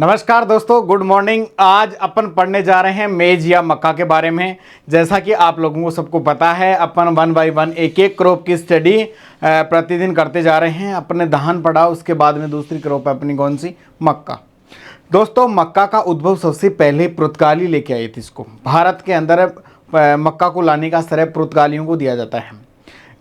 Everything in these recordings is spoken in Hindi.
नमस्कार दोस्तों, गुड मॉर्निंग। आज अपन पढ़ने जा रहे हैं मेज या मक्का के बारे में। जैसा कि आप लोगों को सबको पता है, अपन 1 बाय 1 एक एक क्रॉप की स्टडी प्रतिदिन करते जा रहे हैं। अपने धान पढ़ा, उसके बाद में दूसरी क्रॉप है अपनी कौन सी, मक्का। दोस्तों, मक्का का उद्भव सबसे पहले पुर्तगाली लेके आए थे। इसको भारत के अंदर मक्का को लाने का श्रेय पुर्तगालियों को दिया जाता है।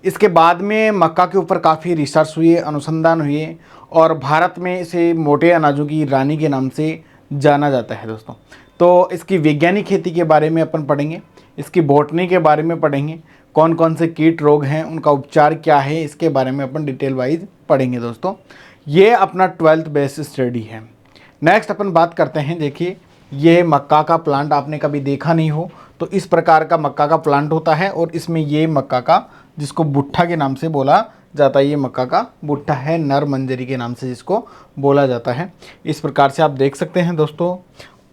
इसके बाद में मक्का के ऊपर काफ़ी रिसर्च हुए, अनुसंधान हुए और भारत में इसे मोटे अनाजों की रानी के नाम से जाना जाता है दोस्तों। तो इसकी वैज्ञानिक खेती के बारे में अपन पढ़ेंगे, इसकी बॉटनी के बारे में पढ़ेंगे, कौन कौन से कीट रोग हैं, उनका उपचार क्या है, इसके बारे में अपन डिटेल वाइज पढ़ेंगे दोस्तों। ये अपना 12th बेस्ड स्टडी है। नेक्स्ट अपन बात करते हैं। देखिए, ये मक्का का प्लांट आपने कभी देखा नहीं हो तो इस प्रकार का मक्का का प्लांट होता है और इसमें ये मक्का का, जिसको भुट्टा के नाम से बोला जाता है, ये मक्का का भुट्टा है, नर मंजरी के नाम से जिसको बोला जाता है। इस प्रकार से आप देख सकते हैं दोस्तों।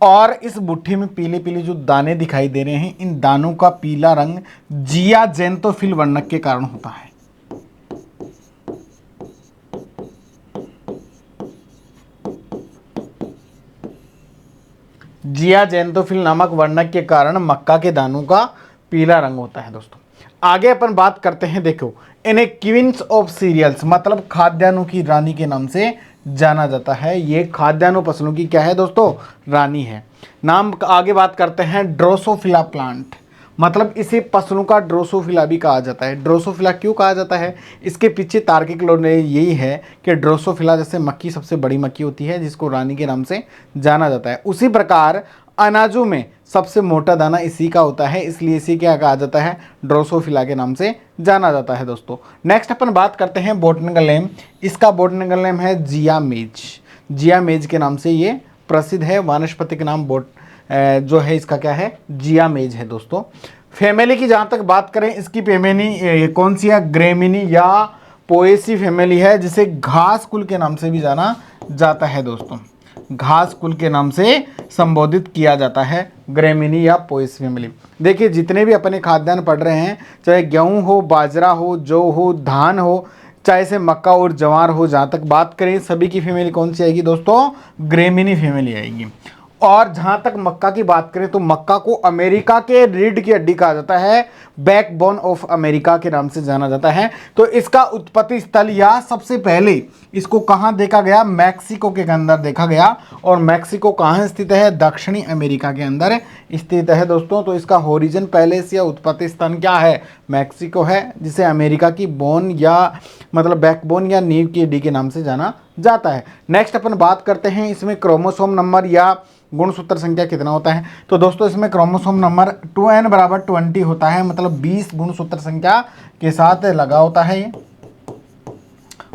और इस भुट्टे में पीले पीले जो दाने दिखाई दे रहे हैं, इन दानों का पीला रंग जिया जेंतोफिल वर्णक के कारण होता है। जिया जेंतोफिल नामक वर्णक के कारण मक्का के दानों का पीला रंग होता है दोस्तों। आगे अपन बात करते हैं। देखो, इन्हें क्वींस ऑफ सीरियल्स मतलब खाद्यान्नों की रानी के नाम से जाना जाता है। ये खाद्यान्नों फसलों की क्या है दोस्तों, रानी है। नाम आगे बात करते हैं। ड्रोसोफिला प्लांट मतलब इसे फसलों का ड्रोसोफिला भी कहा जाता है। ड्रोसोफिला क्यों कहा जाता है, इसके पीछे तार्किक लॉजिक यही है कि ड्रोसोफिला जैसे मक्की सबसे बड़ी मक्की होती है जिसको रानी के नाम से जाना जाता है, उसी प्रकार अनाजों में सबसे मोटा दाना इसी का होता है, इसलिए इसी क्या कहा जाता है, ड्रोसोफिला के नाम से जाना जाता है दोस्तों। नेक्स्ट अपन बात करते हैं बॉटनिकल नेम। इसका बॉटनिकल नेम है जिया मेज। जिया मेज के नाम से ये प्रसिद्ध है। वानस्पतिक नाम जो है इसका क्या है, जिया मेज है दोस्तों। फैमिली की जहाँ तक बात करें, इसकी फैमिली कौन सी है, ग्रेमिनी या पोएसी फैमिली है, जिसे घास कुल के नाम से भी जाना जाता है दोस्तों। घास कुल के नाम से संबोधित किया जाता है, ग्रेमिनी या पोएसी फैमिली। देखिए, जितने भी अपने खाद्यान्न पढ़ रहे हैं, चाहे गेहूं हो, बाजरा हो, जौ हो, धान हो, चाहे से मक्का और जवार हो, जहाँ तक बात करें सभी की फैमिली कौन सी आएगी दोस्तों, ग्रेमिनी फैमिली आएगी। और जहाँ तक मक्का की बात करें तो मक्का को अमेरिका के रीढ़ की हड्डी कहा जाता है, बैकबोन ऑफ अमेरिका के नाम से जाना जाता है। तो इसका उत्पत्ति स्थल या सबसे पहले इसको कहाँ देखा गया, मैक्सिको के अंदर देखा गया। और मैक्सिको कहाँ स्थित है, दक्षिणी अमेरिका के अंदर स्थित है दोस्तों। तो इसका ओरिजिन पैलेस या उत्पत्ति स्थान क्या है, मैक्सिको है, जिसे अमेरिका की बोन या मतलब बैकबोन या नींव की हड्डी के नाम से जाना जाता है। नेक्स्ट अपन बात करते हैं, इसमें क्रोमोसोम नंबर या गुणसूत्र संख्या कितना होता है। तो दोस्तों, इसमें क्रोमोसोम नंबर 2n बराबर 20 होता है, मतलब 20 गुणसूत्र संख्या के साथ लगा होता है ये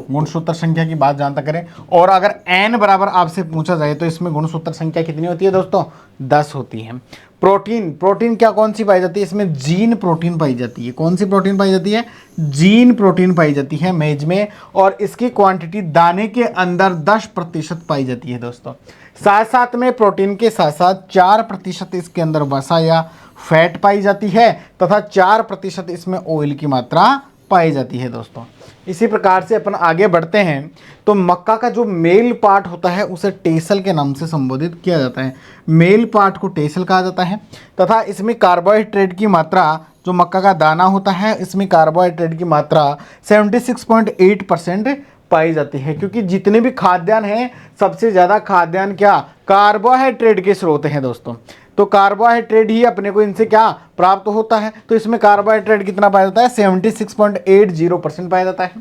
गुणसूत्र संख्या की बात जहां तक करें। और अगर n बराबर आपसे पूछा जाए तो इसमें गुणसूत्र संख्या कितनी होती है दोस्तों, 10 होती है। प्रोटीन क्या कौन सी पाई जाती है, इसमें जीन प्रोटीन पाई जाती है। कौन सी प्रोटीन पाई जाती है, जीन प्रोटीन पाई जाती है मेज में। और इसकी क्वांटिटी दाने के अंदर 10% पाई जाती है दोस्तों। साथ साथ में प्रोटीन के साथ साथ 4% इसके अंदर वसा या फैट पाई जाती है तथा 4% इसमें ऑयल की मात्रा पाई जाती है दोस्तों। इसी प्रकार से अपन आगे बढ़ते हैं। तो मक्का का जो मेल पार्ट होता है उसे टेसल के नाम से संबोधित किया जाता है। मेल पार्ट को टेसल कहा जाता है तथा इसमें कार्बोहाइड्रेट की मात्रा, जो मक्का का दाना होता है, इसमें कार्बोहाइड्रेट की मात्रा 76.8% पाई जाती है। क्योंकि जितने भी खाद्यान्न हैं, सबसे ज़्यादा खाद्यान्न क्या, कार्बोहाइड्रेट के स्रोत हैं दोस्तों। तो कार्बोहाइड्रेट ही अपने को इनसे क्या प्राप्त होता है। तो इसमें कार्बोहाइड्रेट कितना पाया जाता है, 76.80% पाया जाता है।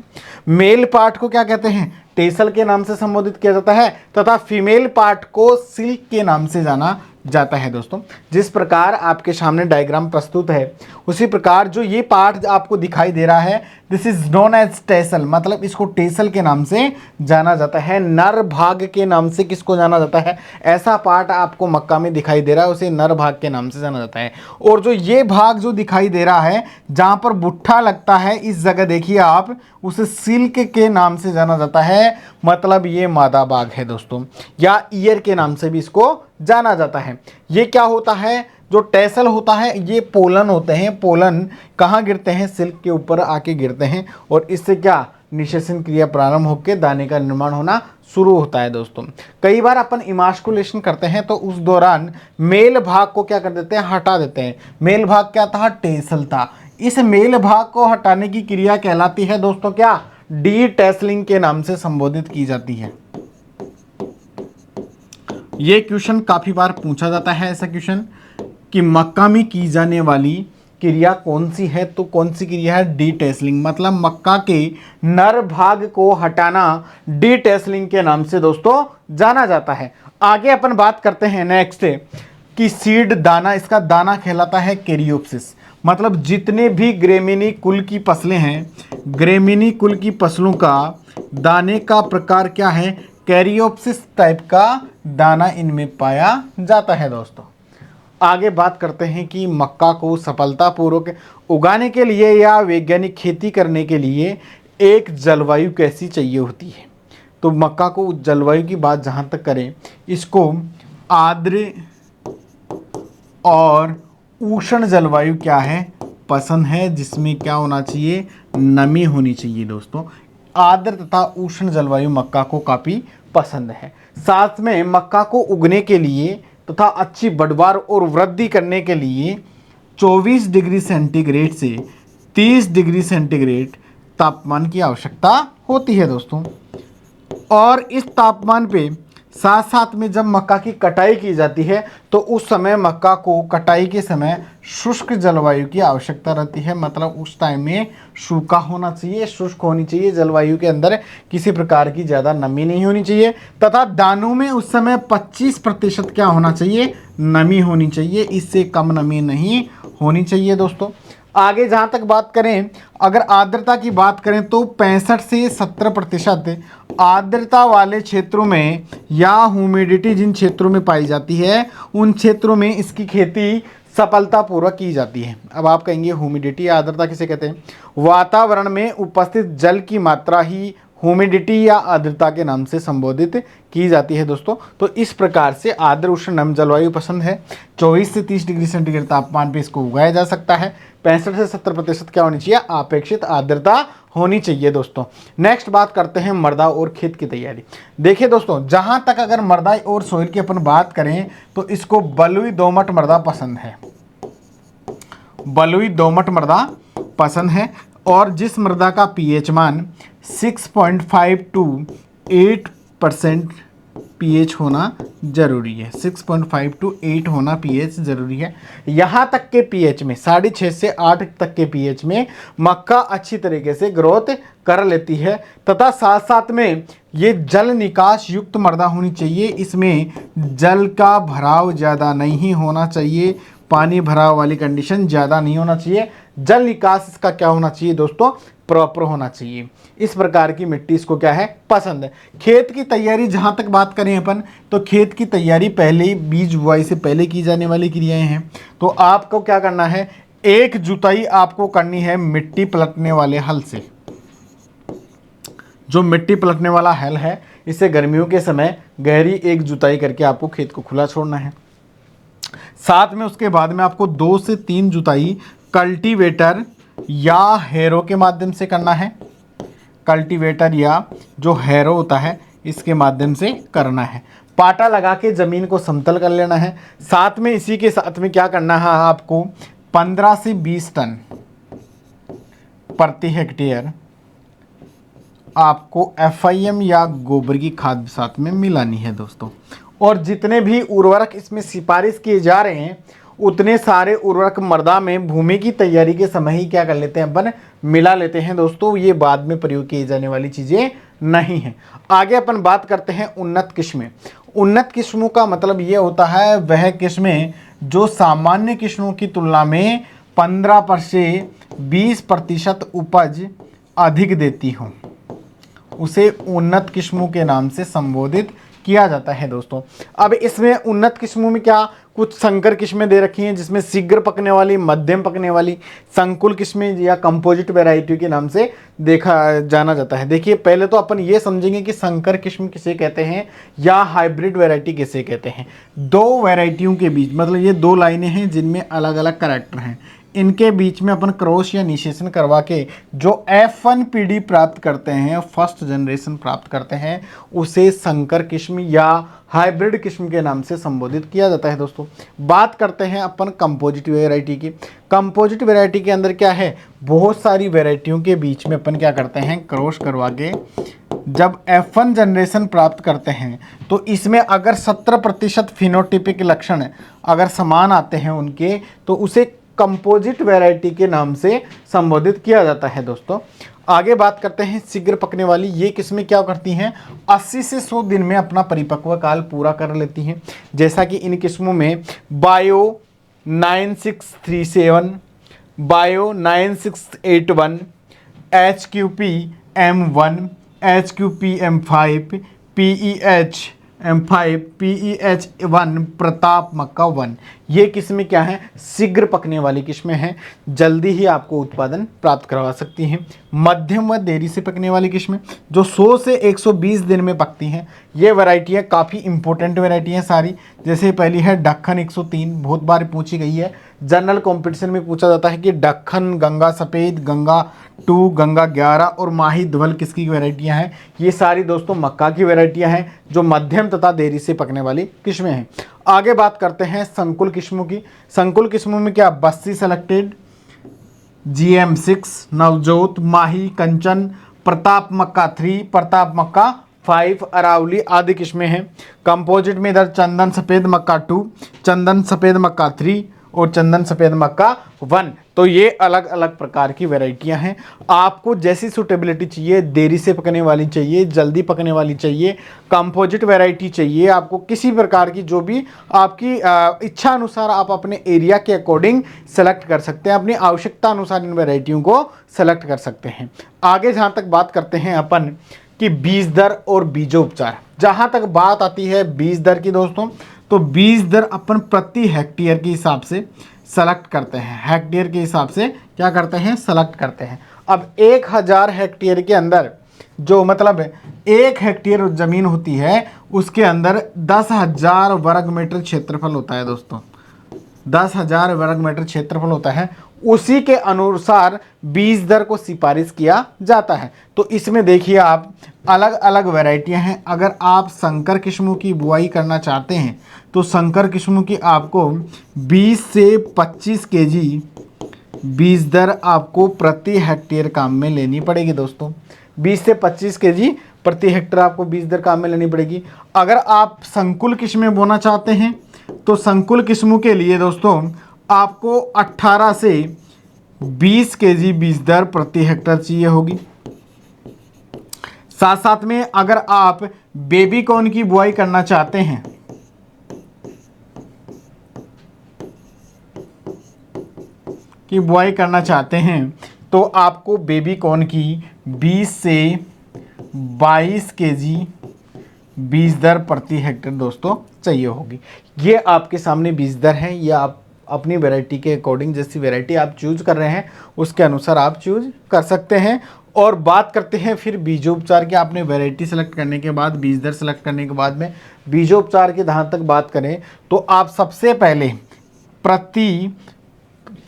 मेल पार्ट को क्या कहते हैं, टेसल के नाम से संबोधित किया जाता है तथा फीमेल पार्ट को सिल्क के नाम से जाना जाता है दोस्तों। जिस प्रकार आपके सामने डायग्राम प्रस्तुत है, उसी प्रकार जो ये पार्ट आपको दिखाई दे रहा है, this is known as tassel, मतलब इसको टेसल के नाम से जाना जाता है। नर भाग के नाम से किसको जाना जाता है, ऐसा पार्ट आपको मक्का में दिखाई दे रहा है, उसे नर भाग के नाम से जाना जाता है। और जो ये भाग जो दिखाई दे रहा है, जहां पर भुट्टा लगता है, इस जगह देखिए आप, उसे सिल्क के नाम से जाना जाता है, मतलब ये मादा भाग है दोस्तों, या ईयर के नाम से भी इसको जाना जाता है। ये क्या होता है, जो टेसल होता है, ये पोलन होते हैं। पोलन कहाँ गिरते हैं, सिल्क के ऊपर आके गिरते हैं और इससे क्या निषेचन क्रिया प्रारंभ होकर दाने का निर्माण होना शुरू होता है दोस्तों। कई बार अपन इमास्कुलेशन करते हैं तो उस दौरान मेल भाग को क्या कर देते हैं, हटा देते हैं। मेल भाग क्या था, टेसल था। इस मेल भाग को हटाने की क्रिया कहलाती है दोस्तों क्या, डी टेसलिंग के नाम से संबोधित की जाती है। ये क्वेश्चन काफी बार पूछा जाता है, ऐसा क्वेश्चन कि मक्का में की जाने वाली क्रिया कौन सी है, तो कौन सी क्रिया है, डी टेसलिंग। मतलब मक्का के नर भाग को हटाना डी टेसलिंग के नाम से दोस्तों जाना जाता है। आगे अपन बात करते हैं नेक्स्ट कि सीड दाना, इसका दाना कहलाता है कैरियोप्सिस। मतलब जितने भी ग्रेमिनी कुल की फसलें हैं, ग्रेमिनी कुल की फसलों का दाने का प्रकार क्या है, कैरियोप्सिस टाइप का दाना इनमें पाया जाता है दोस्तों। आगे बात करते हैं कि मक्का को सफलतापूर्वक उगाने के लिए या वैज्ञानिक खेती करने के लिए एक जलवायु कैसी चाहिए होती है। तो मक्का को जलवायु की बात जहाँ तक करें, इसको आर्द्र और उष्ण जलवायु क्या है, पसंद है, जिसमें क्या होना चाहिए, नमी होनी चाहिए दोस्तों। आर्द्र तथा उष्ण जलवायु मक्का को काफ़ी पसंद है। साथ में मक्का को उगने के लिए तथा अच्छी बढ़वार और वृद्धि करने के लिए 24 डिग्री सेंटीग्रेड से 30 डिग्री सेंटीग्रेड तापमान की आवश्यकता होती है दोस्तों। और इस तापमान पे साथ साथ में जब मक्का की कटाई की जाती है तो उस समय मक्का को कटाई के समय शुष्क जलवायु की आवश्यकता रहती है। मतलब उस टाइम में सूखा होना चाहिए, शुष्क होनी चाहिए, जलवायु के अंदर किसी प्रकार की ज़्यादा नमी नहीं होनी चाहिए तथा दानों में उस समय 25% क्या होना चाहिए, नमी होनी चाहिए। इससे कम नमी नहीं होनी चाहिए दोस्तों। आगे जहाँ तक बात करें, अगर आर्द्रता की बात करें तो 65 से 70% आर्द्रता वाले क्षेत्रों में या ह्यूमिडिटी जिन क्षेत्रों में पाई जाती है उन क्षेत्रों में इसकी खेती सफलतापूर्वक की जाती है। अब आप कहेंगे ह्यूमिडिटी या आर्द्रता किसे कहते हैं, वातावरण में उपस्थित जल की मात्रा ही ह्यूमिडिटी या आर्द्रता के नाम से संबोधित की जाती है दोस्तों। तो इस प्रकार से आर्द्र उष्ण नम जलवायु पसंद है। 24 से 30 डिग्री सेंटीग्रेड तापमान पे इसको उगाया जा सकता है। 65 से 70% क्या होनी चाहिए, अपेक्षित आर्द्रता होनी चाहिए दोस्तों। नेक्स्ट बात करते हैं मृदा और खेत की तैयारी। देखिए दोस्तों, जहाँ तक अगर मृदा और सोइल की अपन बात करें तो इसको बलुई दोमट मृदा पसंद है, बलुई दोमट मृदा पसंद है। और जिस मृदा का पीएच मान 6.5 to 8% पीएच होना जरूरी है, 6.5 to 8 होना पीएच जरूरी है। यहाँ तक के पीएच में 6.5 से 8 तक के पीएच में मक्का अच्छी तरीके से ग्रोथ कर लेती है तथा साथ साथ में ये जल निकास युक्त मृदा होनी चाहिए। इसमें जल का भराव ज़्यादा नहीं होना चाहिए, पानी भराव वाली कंडीशन ज़्यादा नहीं होना चाहिए। जल निकास इसका क्या होना चाहिए दोस्तों, प्रॉपर होना चाहिए। इस प्रकार की मिट्टी इसको क्या है, पसंद है। खेत की तैयारी जहाँ तक बात करें अपन, तो खेत की तैयारी पहले ही बीज बुआई से पहले की जाने वाली क्रियाएं हैं। तो आपको क्या करना है, एक जुताई आपको करनी है मिट्टी पलटने वाले हल से। जो मिट्टी पलटने वाला हल है, इसे गर्मियों के समय गहरी एक जुताई करके आपको खेत को खुला छोड़ना है। साथ में उसके बाद में आपको 2 से 3 जुताई कल्टीवेटर या हैरो के माध्यम से करना है। कल्टीवेटर या जो हैरो होता है इसके माध्यम से करना है। पाटा लगा के ज़मीन को समतल कर लेना है। साथ में इसी के साथ में क्या करना है, आपको 15 से 20 टन प्रति हेक्टेयर आपको FIM या गोबर की खाद साथ में मिलानी है दोस्तों। और जितने भी उर्वरक इसमें सिफारिश किए जा रहे हैं उतने सारे उर्वरक मृदा में भूमि की तैयारी के समय ही क्या कर लेते हैं, अपन मिला लेते हैं दोस्तों। ये बाद में प्रयोग किए जाने वाली चीज़ें नहीं हैं। आगे अपन बात करते हैं उन्नत किस्में। उन्नत किस्मों का मतलब ये होता है वह किस्में जो सामान्य किस्मों की तुलना में 15 से 20% उपज अधिक देती हों, उसे उन्नत किस्मों के नाम से संबोधित किया जाता है दोस्तों। अब इसमें उन्नत किस्मों में क्या कुछ संकर किस्में दे रखी हैं जिसमें शीघ्र पकने वाली, मध्यम पकने वाली, संकुल किस्में या कंपोजिट वैरायटी के नाम से देखा जाना जाता है। देखिए, पहले तो अपन ये समझेंगे कि संकर किस्म किसे कहते हैं या हाइब्रिड वैरायटी किसे कहते हैं। दो वैरायटियों के बीच, मतलब ये दो लाइनें हैं जिनमें अलग अलग कैरेक्टर हैं। इनके बीच में अपन क्रॉस या निषेचन करवा के जो F1 पीढ़ी प्राप्त करते हैं, फर्स्ट जनरेशन प्राप्त करते हैं, उसे संकर किस्म या हाइब्रिड किस्म के नाम से संबोधित किया जाता है। दोस्तों बात करते हैं अपन कंपोजिट वैरायटी की। कंपोजिट वैरायटी के अंदर क्या है, बहुत सारी वैरायटियों के बीच में अपन क्या करते हैं, क्रॉस करवा के जब F1 जनरेशन प्राप्त करते हैं तो इसमें अगर 70% फिनोटिपिक लक्षण अगर समान आते हैं उनके, तो उसे कंपोजिट वैरायटी के नाम से संबोधित किया जाता है। दोस्तों आगे बात करते हैं शीघ्र पकने वाली। ये किस्में क्या करती हैं, 80 से 100 दिन में अपना परिपक्व काल पूरा कर लेती हैं। जैसा कि इन किस्मों में bio 9637, bio 9681, HQP M1, HQP M5, PEH M5, PEH1, Pratap मक्का 1, ये किस्में क्या हैं, शीघ्र पकने वाली किस्में हैं, जल्दी ही आपको उत्पादन प्राप्त करवा सकती हैं। मध्यम व देरी से पकने वाली किस्में जो 100 से 120 दिन में पकती हैं, ये वैरायटियाँ काफ़ी इंपॉर्टेंट वैरायटी हैं सारी। जैसे पहली है दक्खन 103, बहुत बार पूछी गई है, जनरल कंपटीशन में पूछा जाता है कि दक्खन, गंगा सफ़ेद, गंगा 2, गंगा 11 और माही धवल किसकी वैरायटियां हैं। ये सारी दोस्तों मक्का की वैरायटियां हैं जो मध्यम तथा देरी से पकने वाली किस्में हैं। आगे बात करते हैं संकुल किस्मों की। संकुल किस्मों में क्या, बस्सी सेलेक्टेड, GM6, नवजोत, माही, कंचन, प्रताप मक्का 3, प्रताप मक्का 5, अरावली आदि किस्में हैं। कंपोजिट में इधर चंदन सफ़ेद मक्का 2, चंदन सफ़ेद मक्का 3 और चंदन सफ़ेद मक्का 1। तो ये अलग अलग प्रकार की वैरायटियां हैं। आपको जैसी सूटेबिलिटी चाहिए, देरी से पकने वाली चाहिए, जल्दी पकने वाली चाहिए, कंपोजिट वैरायटी चाहिए, आपको किसी प्रकार की जो भी आपकी इच्छा अनुसार आप अपने एरिया के अकॉर्डिंग सेलेक्ट कर सकते हैं, अपनी आवश्यकता अनुसार इन वैरायटियों को सेलेक्ट कर सकते हैं। आगे जहाँ तक बात करते हैं अपन कि बीज दर और बीजोपचार, जहाँ तक बात आती है बीज दर की दोस्तों, तो बीज दर अपन प्रति हेक्टेयर के हिसाब से सेलेक्ट करते हैं। हेक्टेयर के हिसाब से क्या करते हैं, सेलेक्ट करते हैं। अब 1000 हेक्टेयर के अंदर जो मतलब 1 हेक्टेयर ज़मीन होती है उसके अंदर 10,000 वर्ग मीटर क्षेत्रफल होता है दोस्तों, 10,000 वर्ग मीटर क्षेत्रफल होता है। उसी के अनुसार बीज दर को सिफारिश किया जाता है। तो इसमें देखिए आप अलग अलग वैरायटियां हैं। अगर आप संकर किस्मों की बुआई करना चाहते हैं तो संकर किस्मों की आपको 20 से 25 केजी बीज दर आपको प्रति हेक्टेयर काम में लेनी पड़ेगी दोस्तों। 20 से 25 केजी प्रति हेक्टेयर आपको बीज दर काम में लेनी पड़ेगी। अगर आप संकुल किस्में बोना चाहते हैं तो संकुल किस्मों के लिए दोस्तों आपको 18 से 20 केजी बीज दर प्रति हेक्टेयर चाहिए होगी। साथ साथ में अगर आप बेबी कॉर्न की बुआई करना चाहते हैं तो आपको बेबी कॉर्न की 20 से 22 केजी बीज दर प्रति हेक्टेयर दोस्तों चाहिए होगी। ये आपके सामने बीज दर है, या आप अपनी वैरायटी के अकॉर्डिंग जैसी वैरायटी आप चूज कर रहे हैं उसके अनुसार आप चूज कर सकते हैं। और बात करते हैं फिर बीजोपचार की। आपने वैरायटी सेलेक्ट करने के बाद, बीज दर सेलेक्ट करने के बाद में बीजोपचार की जहाँ तक बात करें तो आप सबसे पहले प्रति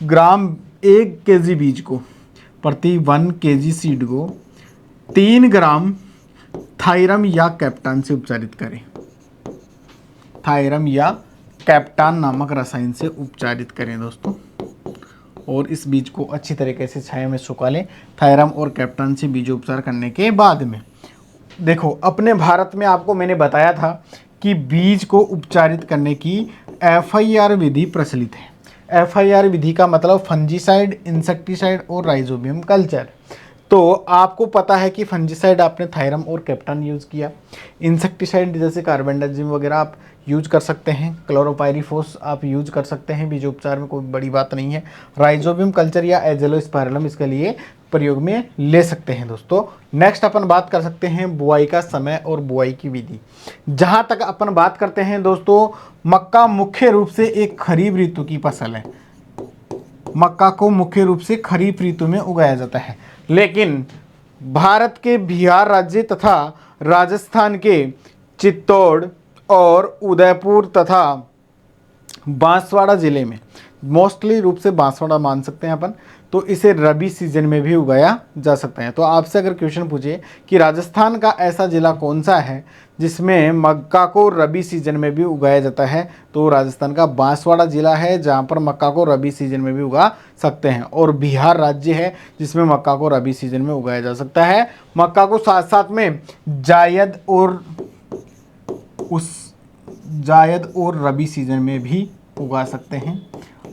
ग्राम 1 केजी बीज को, प्रति 1 केजी सीड को 3 ग्राम थायरम या कैप्टान से उपचारित करें। थायरम या कैप्टान नामक रसायन से उपचारित करें दोस्तों, और इस बीज को अच्छी तरीके से छाया में सुखा लें। थायरम और कैप्टान से बीजोपचार करने के बाद में देखो, अपने भारत में आपको मैंने बताया था कि बीज को उपचारित करने की FIR विधि प्रचलित है। FIR विधि का मतलब फंजीसाइड, इंसेक्टिसाइड और राइजोबियम कल्चर। तो आपको पता है कि फंजीसाइड आपने थायरम और कैप्टान यूज़ किया, इंसेक्टिसाइड जैसे कार्बेंडाजिम वगैरह आप यूज कर सकते हैं, क्लोरोपायरीफोस आप यूज कर सकते हैं, बीजोपचार में कोई बड़ी बात नहीं है। राइजोबियम कल्चर या एजेलोस्पाइरलम इसके लिए प्रयोग में ले सकते हैं दोस्तों। नेक्स्ट अपन बात कर सकते हैं बुआई का समय और बुआई की विधि। जहाँ तक अपन बात करते हैं दोस्तों, मक्का मुख्य रूप से एक खरीफ ऋतु की फसल है। मक्का को मुख्य रूप से खरीफ ऋतु में उगाया जाता है, लेकिन भारत के बिहार राज्य तथा राजस्थान के चित्तौड़ और उदयपुर तथा बांसवाड़ा जिले में मोस्टली रूप से बांसवाड़ा मान सकते हैं अपन। तो इसे रबी सीजन में भी उगाया जा सकता है। तो आपसे अगर क्वेश्चन पूछे कि राजस्थान का ऐसा ज़िला कौन सा है जिसमें मक्का को रबी सीजन में भी उगाया जाता है, तो राजस्थान का बांसवाड़ा ज़िला है जहाँ पर मक्का को रबी सीजन में भी उगा सकते हैं। और बिहार राज्य है जिसमें मक्का को रबी सीजन में उगाया जा सकता है। मक्का को साथ साथ में जायद और रबी सीजन में भी उगा सकते हैं।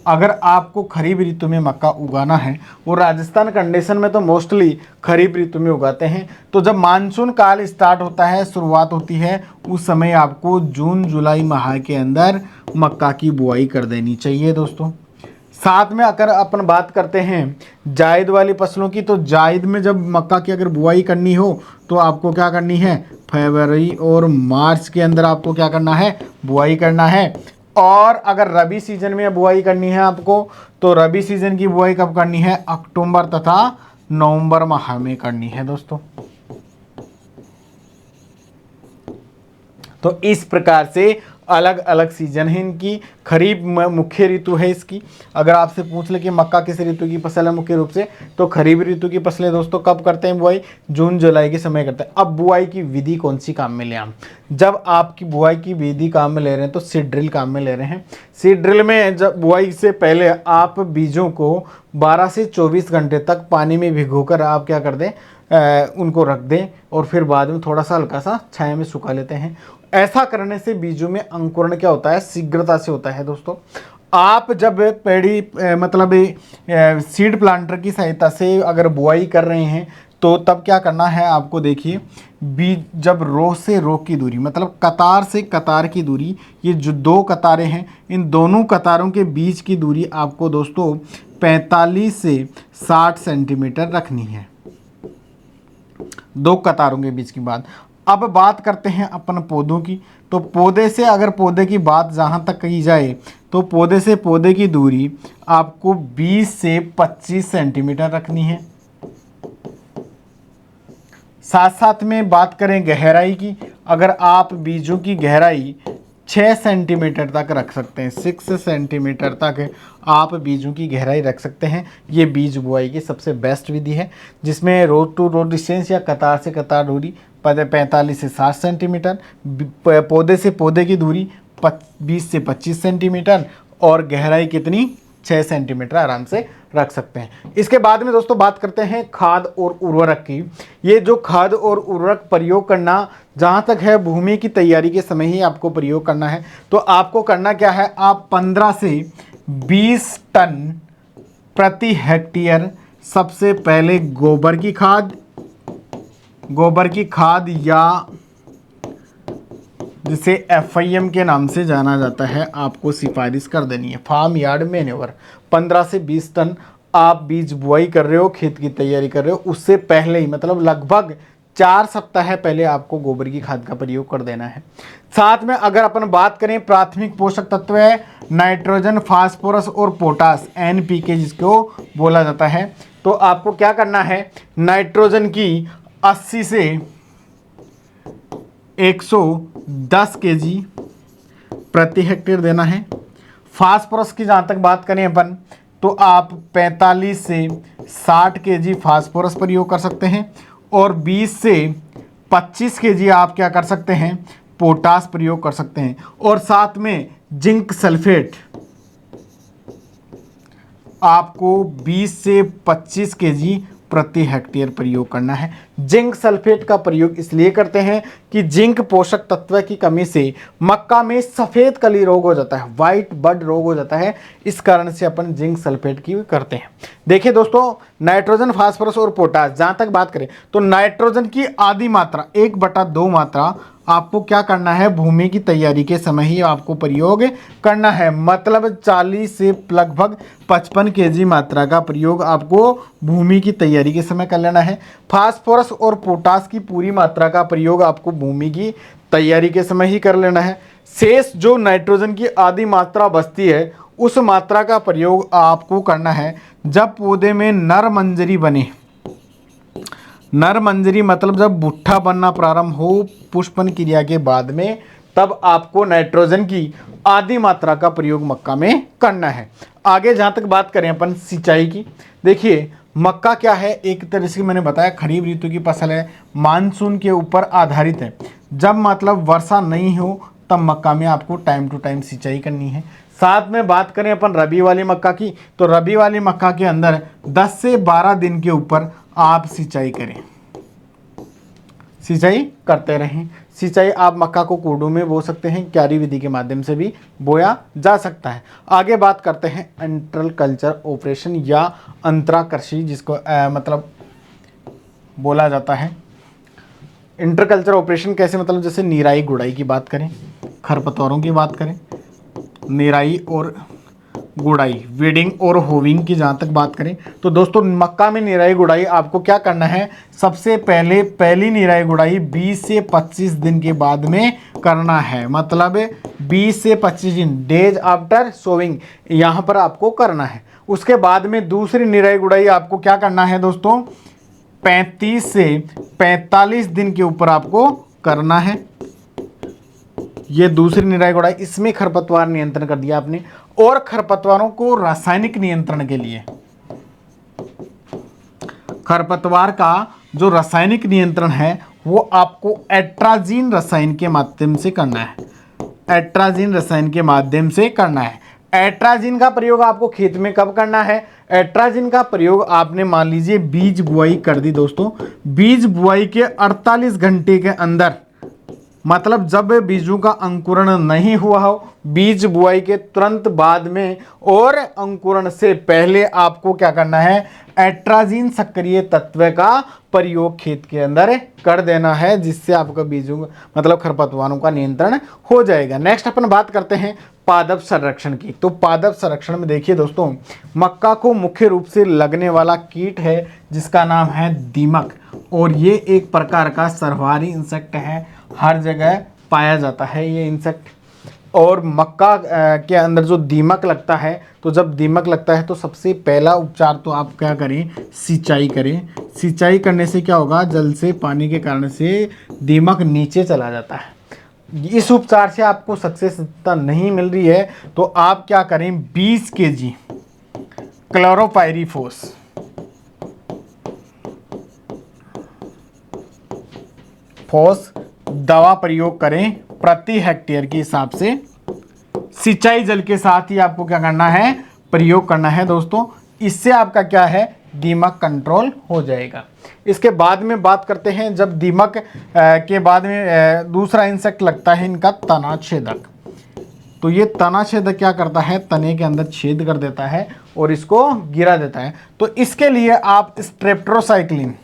अगर आपको खरीफ ऋतु में मक्का उगाना है, और राजस्थान कंडीशन में तो मोस्टली खरीफ ऋतु में उगाते हैं, तो जब मानसून काल स्टार्ट होता है, शुरुआत होती है, उस समय आपको जून जुलाई माह के अंदर मक्का की बुआई कर देनी चाहिए दोस्तों। साथ में अगर अपन बात करते हैं जायद वाली फसलों की, तो जायद में जब मक्का की अगर बुआई करनी हो तो आपको क्या करनी है, फरवरी और मार्च के अंदर आपको क्या करना है, बुआई करना है। और अगर रबी सीजन में बुआई करनी है आपको, तो रबी सीजन की बुआई कब करनी है, अक्टूबर तथा नवंबर माह में करनी है दोस्तों। तो इस प्रकार से अलग अलग सीजन है इनकी। खरीफ मुख्य ऋतु है इसकी। अगर आपसे पूछ ले कि मक्का किस ऋतु की फसल है मुख्य रूप से, तो खरीफ ऋतु की फसलें दोस्तों कब करते हैं बुआई, जून जुलाई के समय करते हैं। अब बुआई की विधि कौन सी काम में ले हम, जब आपकी बुआई की विधि काम में ले रहे हैं तो सीड ड्रिल काम में ले रहे हैं। सीड ड्रिल में जब बुआई से पहले आप बीजों को 12 से 24 घंटे तक पानी में भिगोकर आप क्या कर दें, उनको रख दें, और फिर बाद में थोड़ा सा हल्का सा छाया में सुखा लेते हैं। ऐसा करने से बीजों में अंकुरण क्या होता है, शीघ्रता से होता है दोस्तों। आप जब पेड़ी मतलब सीड प्लांटर की सहायता से अगर बुआई कर रहे हैं, तो तब क्या करना है आपको, देखिए बीज जब रो से रो की दूरी, मतलब कतार से कतार की दूरी, ये जो दो कतारें हैं, इन दोनों कतारों के बीच की दूरी आपको दोस्तों 45 से 60 सेंटीमीटर रखनी है, दो कतारों के बीच की बात। अब बात करते हैं अपन पौधों की। तो पौधे से अगर पौधे की बात जहाँ तक कही जाए, तो पौधे से पौधे की दूरी आपको 20 से 25 सेंटीमीटर रखनी है। साथ साथ में बात करें गहराई की, अगर आप बीजों की गहराई 6 सेंटीमीटर तक रख सकते हैं, 6 सेंटीमीटर तक आप बीजों की गहराई रख सकते हैं। ये बीज बुआई की सबसे बेस्ट विधि है, जिसमें रोड टू रोड डिस्टेंस या कतार से कतार दूरी 45 से 60 सेंटीमीटर, पौधे से पौधे की दूरी 20 से 25 सेंटीमीटर, और गहराई कितनी, 6 सेंटीमीटर आराम से रख सकते हैं। इसके बाद में दोस्तों बात करते हैं खाद और उर्वरक की। ये जो खाद और उर्वरक प्रयोग करना, जहाँ तक है भूमि की तैयारी के समय ही आपको प्रयोग करना है। तो आपको करना क्या है, आप 15 से 20 टन प्रति हेक्टेयर सबसे पहले गोबर की खाद या जिसे FIM के नाम से जाना जाता है, आपको सिफारिश कर देनी है। फार्म यार्ड मैन्योर 15 से 20 टन आप बीज बुआई कर रहे हो, खेत की तैयारी कर रहे हो, उससे पहले ही मतलब लगभग 4 सप्ताह पहले आपको गोबर की खाद का प्रयोग कर देना है। साथ में अगर अपन बात करें प्राथमिक पोषक तत्व है नाइट्रोजन, फास्फोरस और पोटास, NPK जिसको बोला जाता है, तो आपको क्या करना है, नाइट्रोजन की 80 से 110 kg प्रति हेक्टेयर देना है। फास्फोरस की जहाँ तक बात करें अपन, तो आप 45 से 60 kg फास्फोरस प्रयोग कर सकते हैं, और 20 से 25 kg आप क्या कर सकते हैं, पोटास प्रयोग कर सकते हैं। और साथ में जिंक सल्फेट आपको 20 से 25 kg प्रति हेक्टेयर प्रयोग करना है। जिंक सल्फेट का प्रयोग इसलिए करते हैं कि जिंक पोषक तत्व की कमी से मक्का में सफ़ेद कली रोग हो जाता है, वाइट बड रोग हो जाता है, इस कारण से अपन जिंक सल्फेट की करते हैं। देखिए दोस्तों, नाइट्रोजन, फास्फोरस और पोटास जहाँ तक बात करें, तो नाइट्रोजन की आधी मात्रा 1/2 मात्रा आपको क्या करना है, भूमि की तैयारी के समय ही आपको प्रयोग करना है। मतलब 40 से लगभग 55 kg मात्रा का प्रयोग आपको भूमि की तैयारी के समय कर लेना है। फास्फोरस और पोटास की पूरी मात्रा का प्रयोग आपको भूमि की तैयारी के समय ही कर लेना है। शेष जो नाइट्रोजन की आधी मात्रा बचती है, उस मात्रा का प्रयोग आपको करना है जब पौधे में नर मंजरी बने। नर मंजरी मतलब जब भुट्टा बनना प्रारंभ हो पुष्पन क्रिया के बाद में, तब आपको नाइट्रोजन की आधी मात्रा का प्रयोग मक्का में करना है। आगे जहाँ तक बात करें अपन सिंचाई की, देखिए मक्का क्या है, एक तरह से मैंने बताया खरीफ ऋतु की फसल है, मानसून के ऊपर आधारित है। जब मतलब वर्षा नहीं हो तब मक्का में आपको टाइम टू टाइम सिंचाई करनी है। साथ में बात करें अपन रबी वाली मक्का की, तो रबी वाली मक्का के अंदर 10 से 12 दिन के ऊपर आप सिंचाई करें, सिंचाई करते रहें। सिंचाई आप मक्का को कोडों में बो सकते हैं, क्यारी विधि के माध्यम से भी बोया जा सकता है। आगे बात करते हैं इंटर कल्चर ऑपरेशन या अंतरा कृषि, जिसको मतलब बोला जाता है। इंटर कल्चर ऑपरेशन कैसे, मतलब जैसे निराई गुड़ाई की बात करें, खरपतवारों की बात करें, निराई और गुड़ाई, वीडिंग और होविंग की जहाँ तक बात करें, तो दोस्तों मक्का में निराई गुड़ाई आपको क्या करना है, सबसे पहले पहली निराई गुड़ाई 20 से 25 दिन के बाद में करना है। मतलब 20 से 25 दिन, डेज आफ्टर सोविंग, यहाँ पर आपको करना है। उसके बाद में दूसरी निराई गुड़ाई आपको क्या करना है दोस्तों, 35 से 45 दिन के ऊपर आपको करना है। ये दूसरी निराई गुड़ाई, इसमें खरपतवार नियंत्रण कर दिया आपने। और खरपतवारों को रासायनिक नियंत्रण के लिए, खरपतवार का जो रासायनिक नियंत्रण है वो आपको एट्राजीन रसायन के माध्यम से करना है। एट्राजीन रसायन के माध्यम से करना है। एट्राजीन का प्रयोग आपको खेत में कब करना है, एट्राजीन का प्रयोग आपने मान लीजिए बीज बुआई कर दी दोस्तों, बीज बुआई के 48 घंटे के अंदर, मतलब जब बीजों का अंकुरण नहीं हुआ हो, बीज बुआई के तुरंत बाद में और अंकुरण से पहले आपको क्या करना है, एट्राजीन सक्रिय तत्व का प्रयोग खेत के अंदर कर देना है, जिससे आपका बीजों मतलब खरपतवारों का नियंत्रण हो जाएगा। नेक्स्ट अपन बात करते हैं पादप संरक्षण की। तो पादप संरक्षण में देखिए दोस्तों, मक्का को मुख्य रूप से लगने वाला कीट है जिसका नाम है दीमक, और ये एक प्रकार का सर्वहारी इंसेक्ट है, हर जगह पाया जाता है ये इंसेक्ट। और मक्का के अंदर जो दीमक लगता है, तो जब दीमक लगता है तो सबसे पहला उपचार तो आप क्या करें, सिंचाई करें। सिंचाई करने से क्या होगा, जल से पानी के कारण से दीमक नीचे चला जाता है। इस उपचार से आपको सक्सेसता नहीं मिल रही है तो आप क्या करें, 20 kg क्लोरोपाइरीफोस, दवा प्रयोग करें प्रति हेक्टेयर के हिसाब से। सिंचाई जल के साथ ही आपको क्या करना है, प्रयोग करना है दोस्तों। इससे आपका क्या है, दीमक कंट्रोल हो जाएगा। इसके बाद में बात करते हैं, जब दीमक के बाद में दूसरा इंसेक्ट लगता है इनका तनाछेदक। तो ये तनाछेदक क्या करता है, तने के अंदर छेद कर देता है और इसको गिरा देता है। तो इसके लिए आप स्ट्रेप्टोसाइक्लिन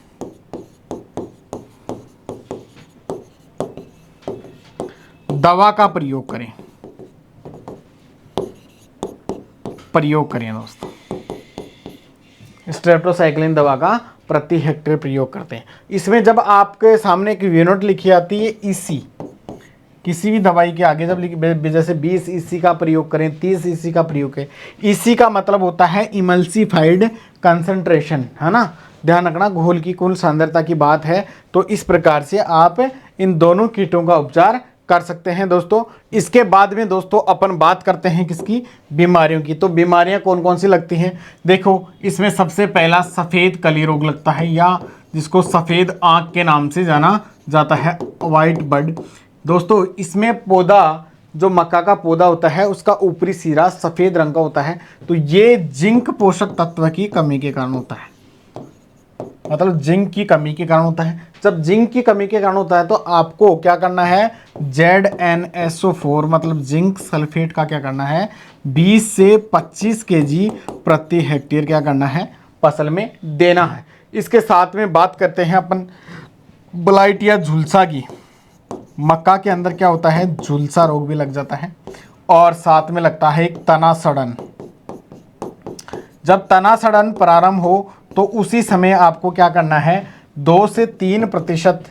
दवा का प्रयोग करें दोस्तों। स्ट्रेप्टोसाइक्लिन दवा का प्रति हेक्टेयर प्रयोग करते हैं। इसमें जब आपके सामने एक यूनिट लिखी आती है ईसी, किसी भी दवाई के आगे जब जैसे 20 ईसी का प्रयोग करें, 30 ईसी का प्रयोग करें। ईसी का मतलब होता है इमल्सिफाइड कंसंट्रेशन, है ना, ध्यान रखना, घोल की कुल सांद्रता की बात है। तो इस प्रकार से आप इन दोनों कीटों का उपचार कर सकते हैं दोस्तों। इसके बाद में दोस्तों अपन बात करते हैं किसकी, बीमारियों की। तो बीमारियां कौन कौन सी लगती हैं, देखो इसमें सबसे पहला सफ़ेद कली रोग लगता है, या जिसको सफ़ेद आँख के नाम से जाना जाता है, वाइट बड। दोस्तों इसमें पौधा, जो मक्का का पौधा होता है उसका ऊपरी सिरा सफ़ेद रंग का होता है। तो ये जिंक पोषक तत्व की कमी के कारण होता है, मतलब जिंक की कमी के कारण होता है। जब जिंक की कमी के कारण होता है तो आपको क्या करना है, ZnSO4 मतलब जिंक सल्फेट का क्या करना है, 20 से 25 kg प्रति हेक्टेयर क्या करना है, फसल में देना है। इसके साथ में बात करते हैं अपन ब्लाइट या झुलसा की। मक्का के अंदर क्या होता है, झुलसा रोग भी लग जाता है, और साथ में लगता है एक तना सड़न। जब तना सड़न प्रारंभ हो तो उसी समय आपको क्या करना है, 2 से 3%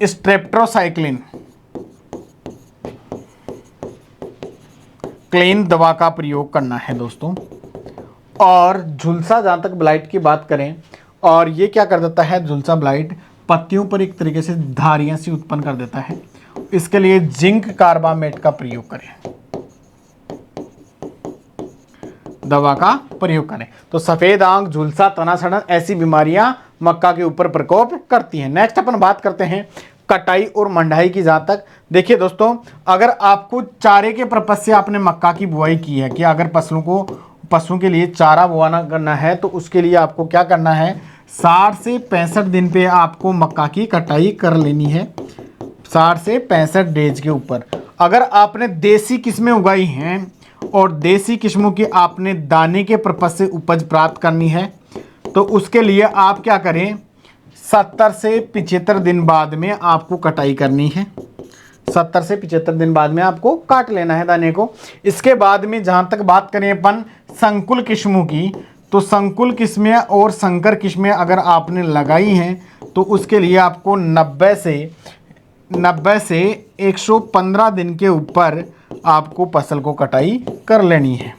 स्ट्रेप्टोसाइक्लिन क्लीन दवा का प्रयोग करना है दोस्तों। और झुलसा, जहाँ तक ब्लाइट की बात करें, और ये क्या कर देता है, झुलसा ब्लाइट पत्तियों पर एक तरीके से धारियां सी उत्पन्न कर देता है। इसके लिए जिंक कार्बामेट का प्रयोग करें। दवा का प्रयोग करें। तो सफ़ेद आंख, झुलसा, तना सड़न ऐसी बीमारियां मक्का के ऊपर प्रकोप करती हैं। नेक्स्ट अपन बात करते हैं कटाई और मंडाई की। जहाँ तक देखिए दोस्तों, अगर आपको चारे के पर्पज से आपने मक्का की बुआई की है कि अगर पशुओं के लिए चारा बोआना करना है तो उसके लिए आपको क्या करना है, 60 से 65 दिन पे आपको मक्का की कटाई कर लेनी है, 60 से 65 डेज के ऊपर। अगर आपने देसी किस्में उगाई हैं और देसी किस्मों की आपने दाने के पर्पज से उपज प्राप्त करनी है तो उसके लिए आप क्या करें, 70 से 75 दिन बाद में आपको कटाई करनी है। 70 से 75 दिन बाद में आपको काट लेना है दाने को। इसके बाद में जहाँ तक बात करें अपन संकुल किस्मों की, तो संकुल किस्में और संकर किस्में अगर आपने लगाई हैं तो उसके लिए आपको 90 से 115 दिन के ऊपर आपको फसल को कटाई कर लेनी है।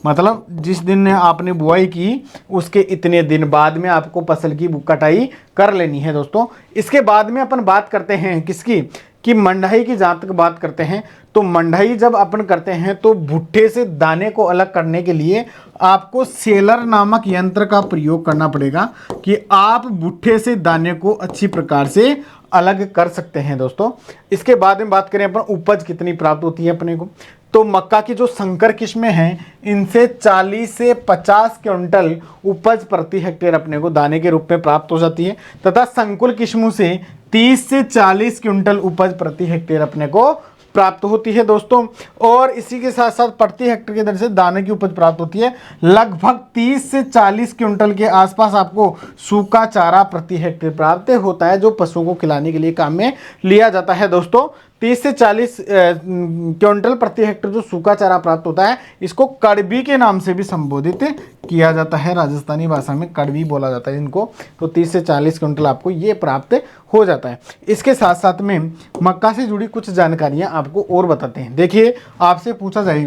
मतलब जिस दिन आपने बुआई की उसके इतने दिन बाद में आपको फसल की कटाई कर लेनी है दोस्तों। इसके बाद में अपन बात करते हैं किसकी, कि मंडाई की। जहाँ तक बात करते हैं तो मंडाई जब अपन करते हैं तो भुट्टे से दाने को अलग करने के लिए आपको सेलर नामक यंत्र का प्रयोग करना पड़ेगा कि आप भुट्टे से दाने को अच्छी प्रकार से अलग कर सकते हैं दोस्तों। इसके बाद में बात करें अपन उपज कितनी प्राप्त होती है अपने को, तो मक्का की जो संकर किस्में हैं इनसे 40 से 50 क्विंटल उपज प्रति हेक्टेयर अपने को दाने के रूप में प्राप्त हो जाती है, तथा संकुल किस्मों से 30 से 40 क्विंटल उपज प्रति हेक्टेयर अपने को प्राप्त होती है दोस्तों। और इसी के साथ साथ प्रति हेक्टेयर की दर से दाने की उपज प्राप्त होती है। लगभग 30 से 40 क्विंटल के आसपास आपको सूखा चारा प्रति हेक्टेयर प्राप्त होता है जो पशुओं को खिलाने के लिए काम में लिया जाता है दोस्तों। 30 से 40 क्विंटल प्रति हेक्टेयर जो सूखा चारा प्राप्त होता है इसको कड़बी के नाम से भी संबोधित किया जाता है। राजस्थानी भाषा में कड़बी बोला जाता है इनको। तो 30 से 40 क्विंटल आपको ये प्राप्त हो जाता है। इसके साथ साथ में मक्का से जुड़ी कुछ जानकारियां आपको और बताते हैं। देखिए, आपसे पूछा जाए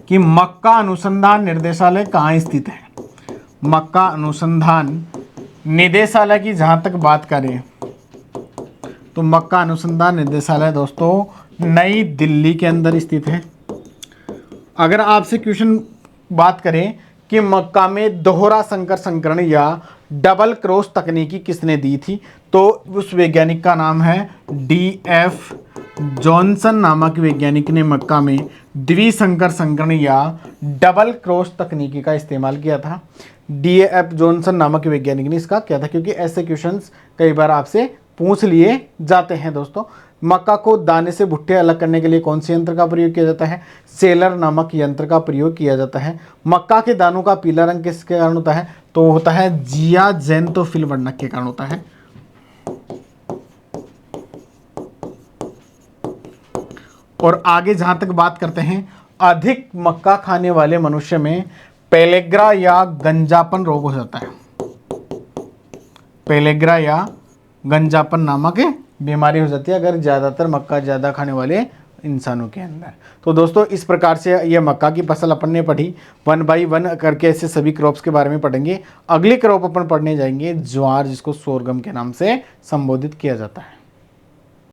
कि मक्का अनुसंधान निर्देशालय कहाँ स्थित है। मक्का अनुसंधान निदेशालय की जहाँ तक बात करें तो मक्का अनुसंधान निदेशालय दोस्तों नई दिल्ली के अंदर स्थित है। अगर आपसे क्वेश्चन बात करें कि मक्का में दोहरा संकर संकरण या डबल क्रॉस तकनीकी किसने दी थी, तो उस वैज्ञानिक का नाम है DF जॉनसन नामक वैज्ञानिक ने मक्का में द्विसंकर संकरण या डबल क्रॉस तकनीकी का इस्तेमाल किया था। DF जॉनसन नामक वैज्ञानिक ने इसका किया था, क्योंकि ऐसे क्वेश्चंस कई बार आपसे पूछ लिए जाते हैं दोस्तों। मक्का को दाने से भुट्टे अलग करने के लिए कौन से यंत्र का प्रयोग किया जाता है, सेलर नामक यंत्र का प्रयोग किया जाता है। मक्का के दानों का पीला रंग किसके कारण होता है, तो होता है जियाजेंथोफिल वर्णक के कारण होता है। और आगे जहां तक बात करते हैं, अधिक मक्का खाने वाले मनुष्य में पेलेग्रा या गंजापन रोग हो जाता है। पेलेग्रा या गंजापन नामक बीमारी हो जाती है अगर ज़्यादातर मक्का ज़्यादा खाने वाले इंसानों के अंदर। तो दोस्तों इस प्रकार से ये मक्का की फसल अपन ने पढ़ी, 1 बाई 1 करके ऐसे सभी क्रॉप्स के बारे में पढ़ेंगे। अगली क्रॉप अपन पढ़ने जाएंगे ज्वार, जिसको सोरगम के नाम से संबोधित किया जाता है।